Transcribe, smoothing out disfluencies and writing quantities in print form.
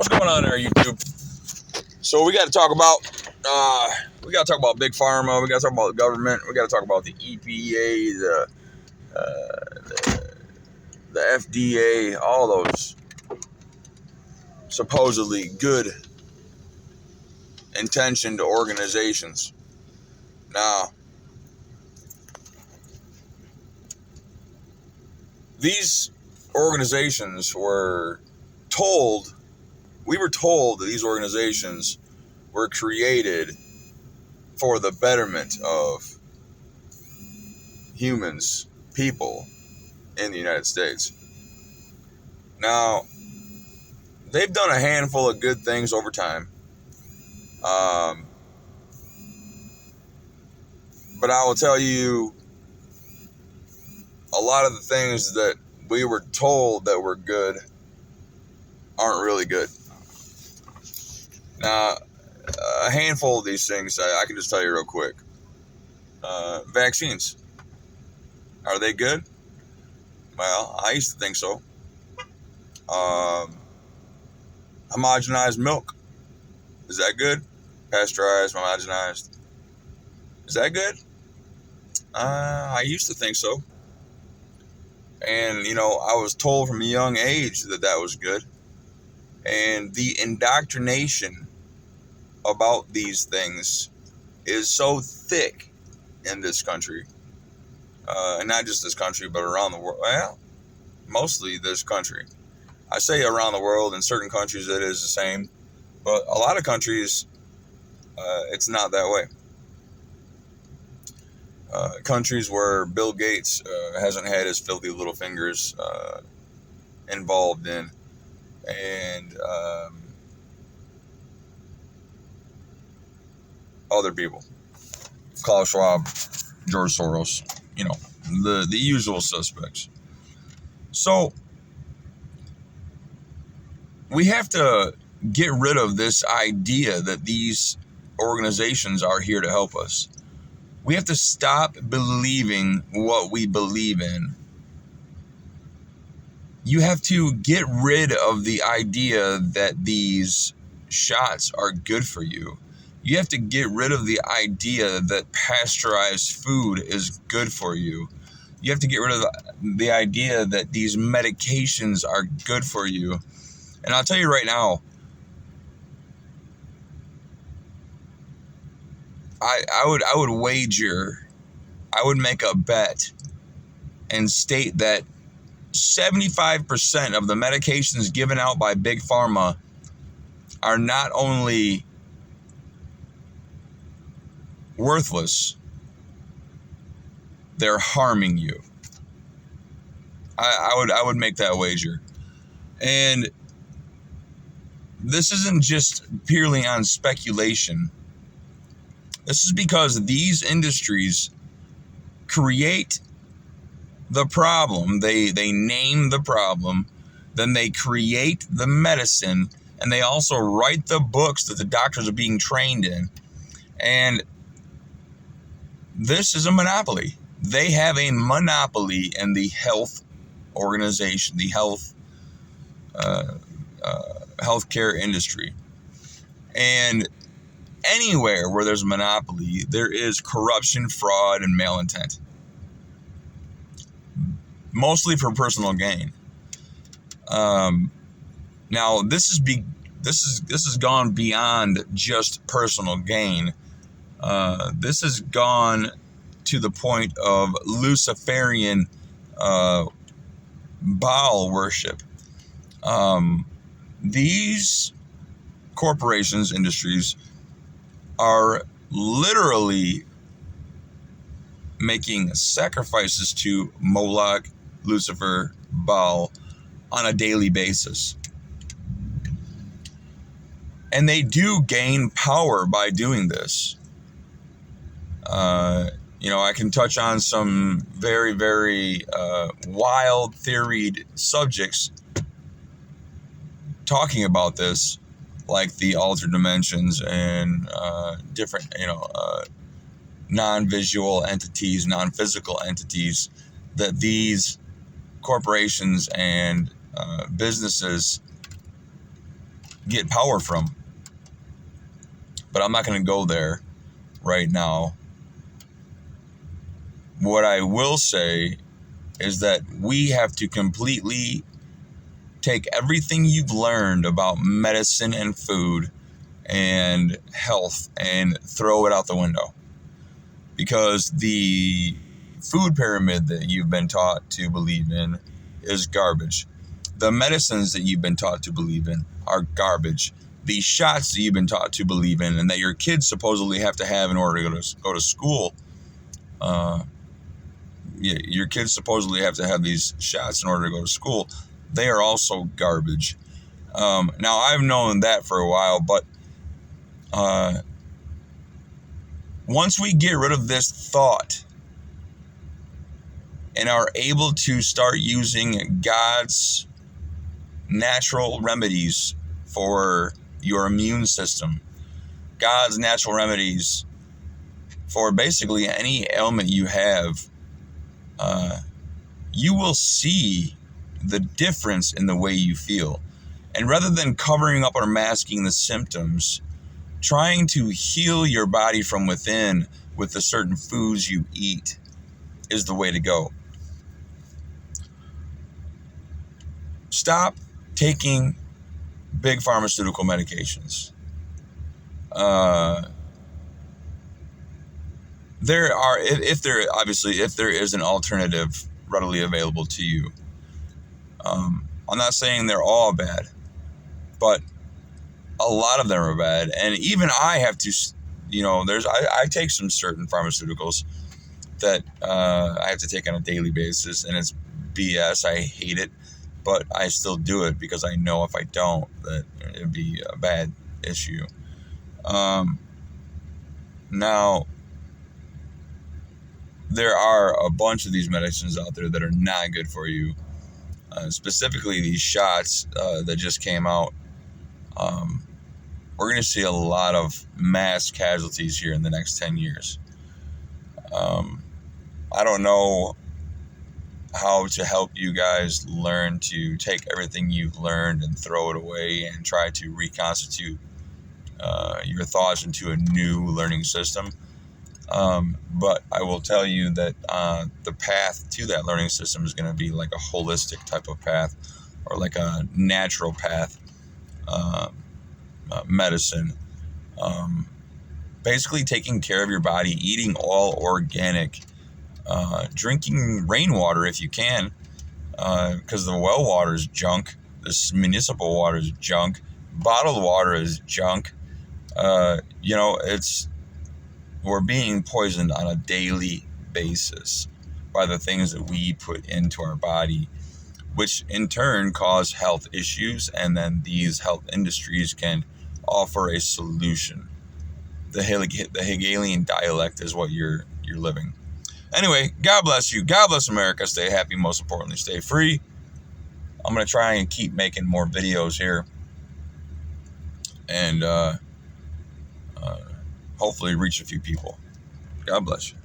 What's going on there, YouTube? So we got to talk about big pharma. We got to talk about the government. We got to talk about the EPA, the FDA, all those supposedly good intentioned organizations. Now, these organizations we were told that these organizations were created for the betterment of humans, people in the United States. Now, they've done a handful of good things over time. But I will tell you, a lot of the things that we were told that were good aren't really good. Now, a handful of these things, I can just tell you real quick. Vaccines. Are they good? Well, I used to think so. Homogenized milk. Is that good? Pasteurized, homogenized. Is that good? I used to think so. And, I was told from a young age that that was good. And the indoctrination about these things is so thick in this country. And not just this country, but around the world. Well, mostly this country. I say around the world. In certain countries it is the same. But a lot of countries, it's not that way. Countries where Bill Gates hasn't had his filthy little fingers involved in. And other people. Klaus Schwab, George Soros, the usual suspects. So we have to get rid of this idea that these organizations are here to help us. We have to stop believing what we believe in. You have to get rid of the idea that these shots are good for you. You have to get rid of the idea that pasteurized food is good for you. You have to get rid of the idea that these medications are good for you. And I'll tell you right now, I would wager, I would make a bet and state that 75% of the medications given out by Big Pharma are not only worthless, they're harming you. I would make that wager. And this isn't just purely on speculation. This is because these industries create the problem. They name the problem, then they create the medicine, and they also write the books that the doctors are being trained in. And this is a monopoly. They have a monopoly in the health organization, the healthcare industry. And anywhere where there's a monopoly, there is corruption, fraud, and malintent. Mostly for personal gain. Now this has gone beyond just personal gain. This has gone to the point of Luciferian Baal worship. These corporations, industries, are literally making sacrifices to Moloch, Lucifer, Baal on a daily basis. And they do gain power by doing this. I can touch on some very, very wild theoried subjects talking about this, like the altered dimensions and different, non-visual entities, non-physical entities that these corporations and businesses get power from. But I'm not going to go there right now. What I will say is that we have to completely take everything you've learned about medicine and food and health and throw it out the window. Because the food pyramid that you've been taught to believe in is garbage. The medicines that you've been taught to believe in are garbage. The shots that you've been taught to believe in and that your kids supposedly have to have in order to go to school, your kids supposedly have to have these shots in order to go to school, they are also garbage. Now, I've known that for a while, but once we get rid of this thought and are able to start using God's natural remedies for your immune system, God's natural remedies for basically any ailment you have, you will see the difference in the way you feel. And rather than covering up or masking the symptoms, trying to heal your body from within with the certain foods you eat is the way to go. Stop taking big pharmaceutical medications. If there is an alternative readily available to you. I'm not saying they're all bad, but a lot of them are bad. And even I have to, I take some certain pharmaceuticals that I have to take on a daily basis, and it's BS. I hate it, but I still do it because I know if I don't, that it'd be a bad issue. Now, there are a bunch of these medicines out there that are not good for you. Specifically, these shots that just came out. We're going to see a lot of mass casualties here in the next 10 years. I don't know how to help you guys learn to take everything you've learned and throw it away and try to reconstitute your thoughts into a new learning system. But I will tell you that the path to that learning system is going to be like a holistic type of path, or like a natural path, medicine. Basically taking care of your body, eating all organic, drinking rainwater if you can, because the well water is junk. This municipal water is junk. Bottled water is junk. We're being poisoned on a daily basis by the things that we put into our body, which in turn cause health issues, and then these health industries can offer a solution. The Hegelian dialect is what you're living. Anyway, God bless you. God bless America. Stay happy. Most importantly, stay free. I'm going to try and keep making more videos here, and hopefully reach a few people. God bless you.